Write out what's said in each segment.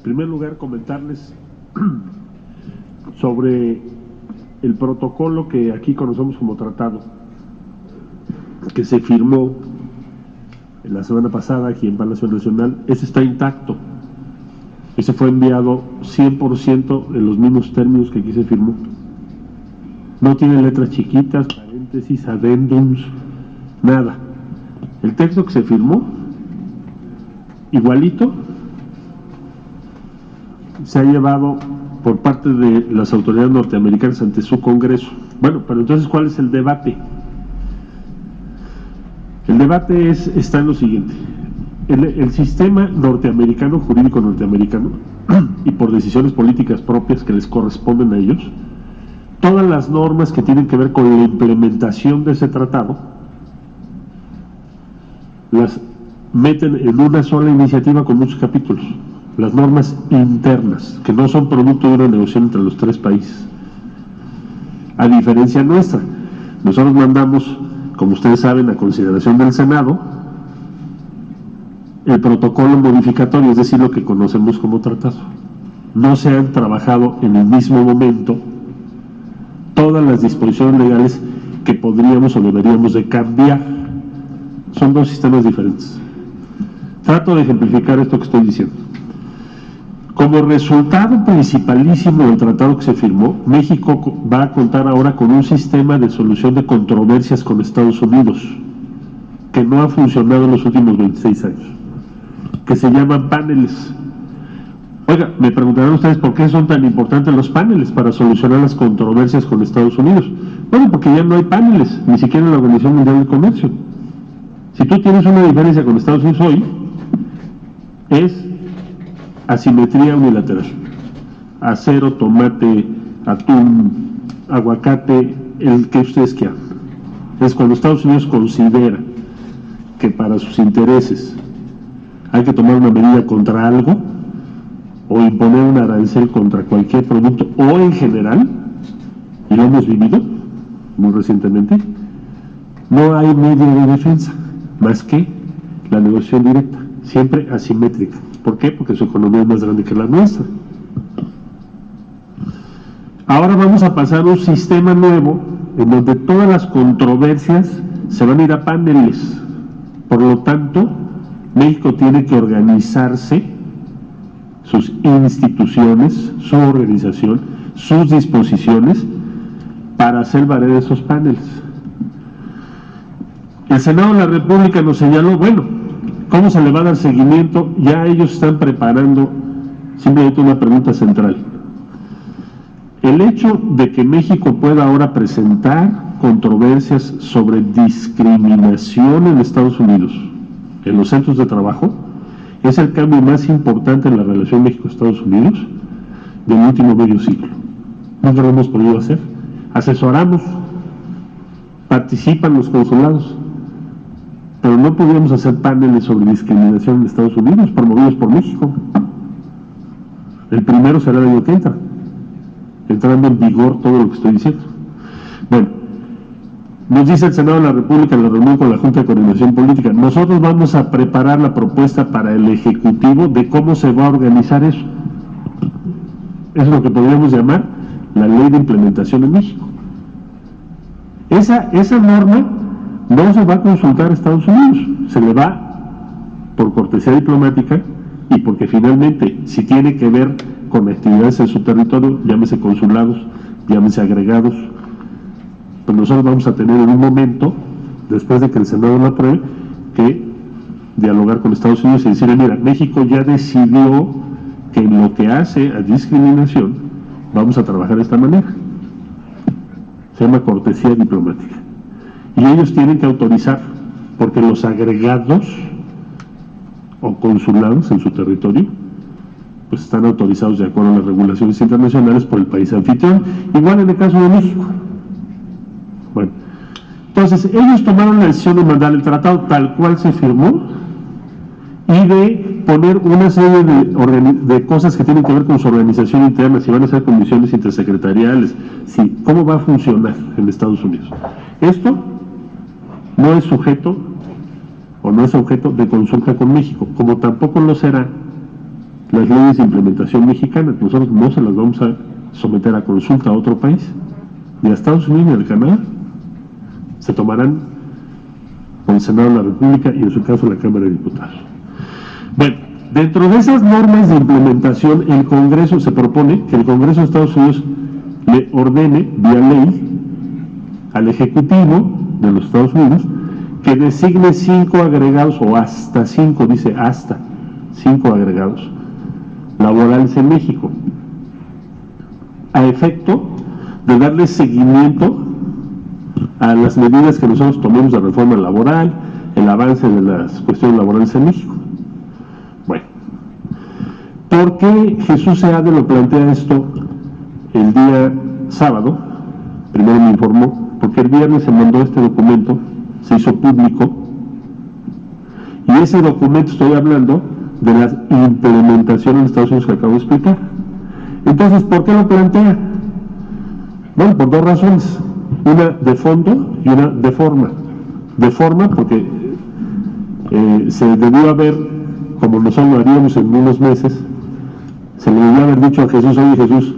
primer lugar, comentarles sobre el protocolo que aquí conocemos como tratado, que se firmó la semana pasada aquí en Palacio Nacional. Ese está intacto. Ese fue enviado 100% en los mismos términos que aquí se firmó. No tiene letras chiquitas, paréntesis, adendums, nada. El texto que se firmó, igualito, se ha llevado por parte de las autoridades norteamericanas ante su Congreso. Bueno, pero entonces, ¿cuál es el debate? El debate está en lo siguiente. El sistema norteamericano, jurídico norteamericano, y por decisiones políticas propias que les corresponden a ellos, todas las normas que tienen que ver con la implementación de ese tratado, las meten en una sola iniciativa con muchos capítulos. Las normas internas, que no son producto de una negociación entre los tres países. A diferencia nuestra, nosotros mandamos, como ustedes saben, a consideración del Senado, el protocolo modificatorio, es decir, lo que conocemos como tratado. No se han trabajado en el mismo momento todas las disposiciones legales que podríamos o deberíamos de cambiar. Son dos sistemas diferentes. Trato de ejemplificar esto que estoy diciendo. Como resultado principalísimo del tratado que se firmó, México va a contar ahora con un sistema de solución de controversias con Estados Unidos, que no ha funcionado en los últimos 26 años, que se llaman paneles. Oiga, me preguntarán ustedes por qué son tan importantes los paneles para solucionar las controversias con Estados Unidos. Bueno, porque ya no hay paneles, ni siquiera en la Organización Mundial del Comercio. Si tú tienes una diferencia con Estados Unidos hoy, es asimetría unilateral. Acero, tomate, atún, aguacate, el que ustedes quieran. Es cuando Estados Unidos considera que para sus intereses hay que tomar una medida contra algo, o imponer un arancel contra cualquier producto, o en general, y lo hemos vivido muy recientemente, no hay medio de defensa más que la negociación directa, siempre asimétrica. ¿Por qué? Porque su economía es más grande que la nuestra. Ahora vamos a pasar a un sistema nuevo en donde todas las controversias se van a ir a paneles. Por lo tanto, México tiene que organizarse, sus instituciones, su organización, sus disposiciones, para hacer valer esos paneles. El Senado de la República nos señaló, bueno, ¿cómo se le va a dar seguimiento? Ya ellos están preparando simplemente una pregunta central. El hecho de que México pueda ahora presentar controversias sobre discriminación en Estados Unidos, en los centros de trabajo, es el cambio más importante en la relación México-Estados Unidos del último medio siglo. Nunca lo hemos podido hacer. Asesoramos, participan los consulados, pero no podíamos hacer paneles sobre discriminación en Estados Unidos promovidos por México. El primero será el año que entra, entrando en vigor todo lo que estoy diciendo. Bueno, nos dice el Senado de la República en la reunión con la Junta de Coordinación Política, nosotros vamos a preparar la propuesta para el Ejecutivo de cómo se va a organizar eso. Es lo que podríamos llamar la Ley de Implementación en México. Esa norma no se va a consultar a Estados Unidos, se le va por cortesía diplomática y porque finalmente, si tiene que ver con actividades en su territorio, llámese consulados, llámese agregados, pues nosotros vamos a tener en un momento, después de que el Senado lo apruebe, que dialogar con Estados Unidos y decirle, mira, México ya decidió que en lo que hace a discriminación vamos a trabajar de esta manera. Se llama cortesía diplomática. Y ellos tienen que autorizar, porque los agregados o consulados en su territorio, pues están autorizados de acuerdo a las regulaciones internacionales por el país anfitrión, igual en el caso de México. Bueno, entonces ellos tomaron la decisión de mandar el tratado tal cual se firmó y de poner una serie de cosas que tienen que ver con su organización interna, si van a ser comisiones intersecretariales, si, cómo va a funcionar en Estados Unidos. Esto no es sujeto o no es objeto de consulta con México, como tampoco lo será las leyes de implementación mexicanas. Nosotros no se las vamos a someter a consulta a otro país, ni a Estados Unidos ni al Canadá. Se tomarán por el Senado de la República y en su caso la Cámara de Diputados. Bueno, dentro de esas normas de implementación, el Congreso se propone que el Congreso de Estados Unidos le ordene vía ley al Ejecutivo de los Estados Unidos que designe 5 agregados, o hasta 5, dice hasta 5 agregados laborales en México, a efecto de darle seguimiento a las medidas que nosotros tomemos de reforma laboral, el avance de las cuestiones laborales en México. Bueno, ¿por qué Jesús Seade lo plantea esto el día sábado? Primero me informó, porque el viernes se mandó este documento, se hizo público, y ese documento, estoy hablando de la implementación en Estados Unidos que acabo de explicar. Entonces, ¿por qué lo plantea? Bueno, por 2 razones, una de fondo y una de forma. De forma porque se debió haber, como nosotros lo haríamos en unos meses, se le debió haber dicho a Jesús: oye Jesús,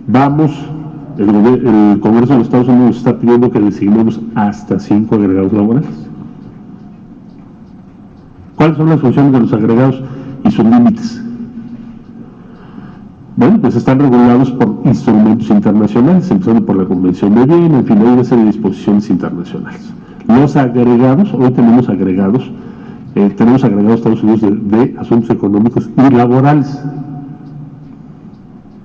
vamos, el Congreso de los Estados Unidos está pidiendo que designemos hasta 5 agregados laborales. ¿Cuáles son las funciones de los agregados y sus límites? Bueno, pues están regulados por instrumentos internacionales, empezando por la Convención de Viena, en fin, hay una serie de disposiciones internacionales. Los agregados, hoy tenemos agregados Estados Unidos de asuntos económicos y laborales.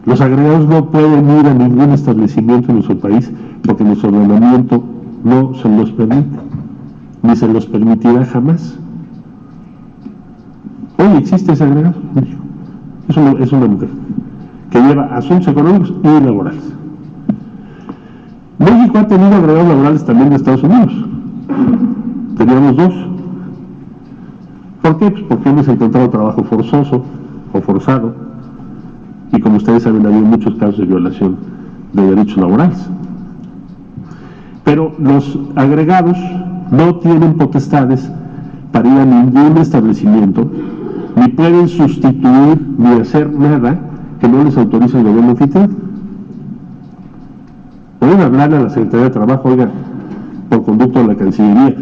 Los agregados no pueden ir a ningún establecimiento en nuestro país porque nuestro ordenamiento no se los permite, ni se los permitirá jamás. Hoy existe ese agregado en México. Es una mujer que lleva asuntos económicos y laborales. México ha tenido agregados laborales también de Estados Unidos. Teníamos 2. ¿Por qué? Pues porque hemos encontrado trabajo forzoso o forzado, y como ustedes saben, ha habido muchos casos de violación de derechos laborales. Pero los agregados no tienen potestades para ir a ningún establecimiento, ni pueden sustituir ni hacer nada que no les autorice el gobierno anfitrión. Pueden hablar a la Secretaría de Trabajo: oiga, por conducto de la Cancillería,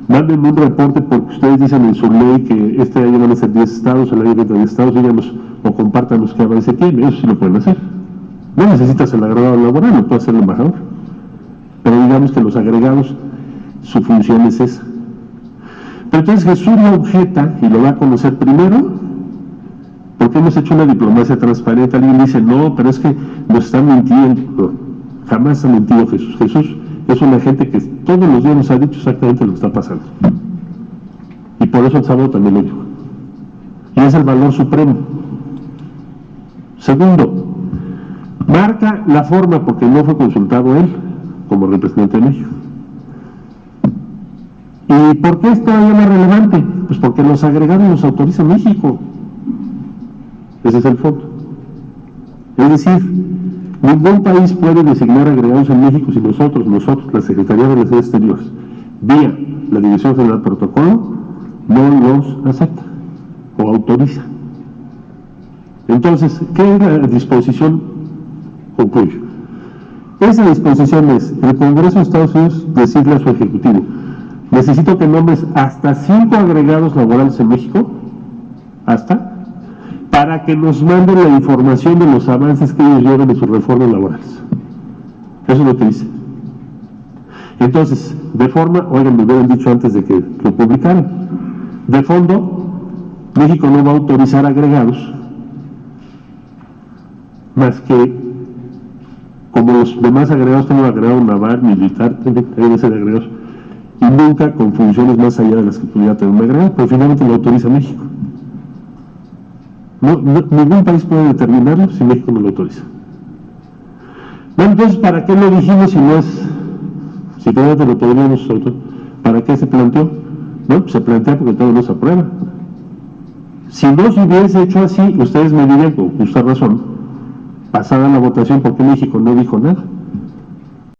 mándenme un reporte porque ustedes dicen en su ley que este año van a ser 10 estados, el año que viene 10 estados, díganos o compártanos qué avance tiene. Eso sí lo pueden hacer. No necesitas el agregado laboral, lo puede hacer el embajador. Pero digamos que los agregados, su función es esa. Pero entonces Jesús lo objeta y lo va a conocer primero porque hemos hecho una diplomacia transparente. Alguien dice: no, pero es que nos están mintiendo. No, jamás ha mentido Jesús. Jesús es una gente que todos los días nos ha dicho exactamente lo que está pasando. Y por eso el sábado también lo dijo. Y es el valor supremo. Segundo, marca la forma porque no fue consultado él como representante de México. ¿Y por qué es todavía más relevante? Pues porque los agregados los autoriza México. Ese es el fondo. Es decir, ningún país puede designar agregados en México si nosotros, la Secretaría de Relaciones Exteriores, vía la Dirección General de Protocolo, no los acepta o autoriza. Entonces, ¿qué es la disposición? Concluyo. Esa disposición es: el Congreso de Estados Unidos decirle a su Ejecutivo: necesito que nombres hasta 5 agregados laborales en México, para que nos manden la información de los avances que ellos llevan de sus reformas laborales. Eso es lo que dice. Entonces, de forma, oigan, me hubieran dicho antes de que lo publicaran. De fondo, México no va a autorizar agregados más que, como los demás agregados, tengo agregado naval, militar, deben ser agregados, y nunca con funciones más allá de las que pudiera tener un agregado, pero finalmente lo autoriza México. Ningún país puede determinarlo si México no lo autoriza. Bueno, entonces, ¿para qué lo dijimos si no es, si todavía te lo podríamos autorizar? ¿Para qué se planteó? No, pues se plantea porque todo no se aprueba. Si no se hubiese hecho así, ustedes me dirían con justa razón, pasada la votación, ¿por qué México no dijo nada?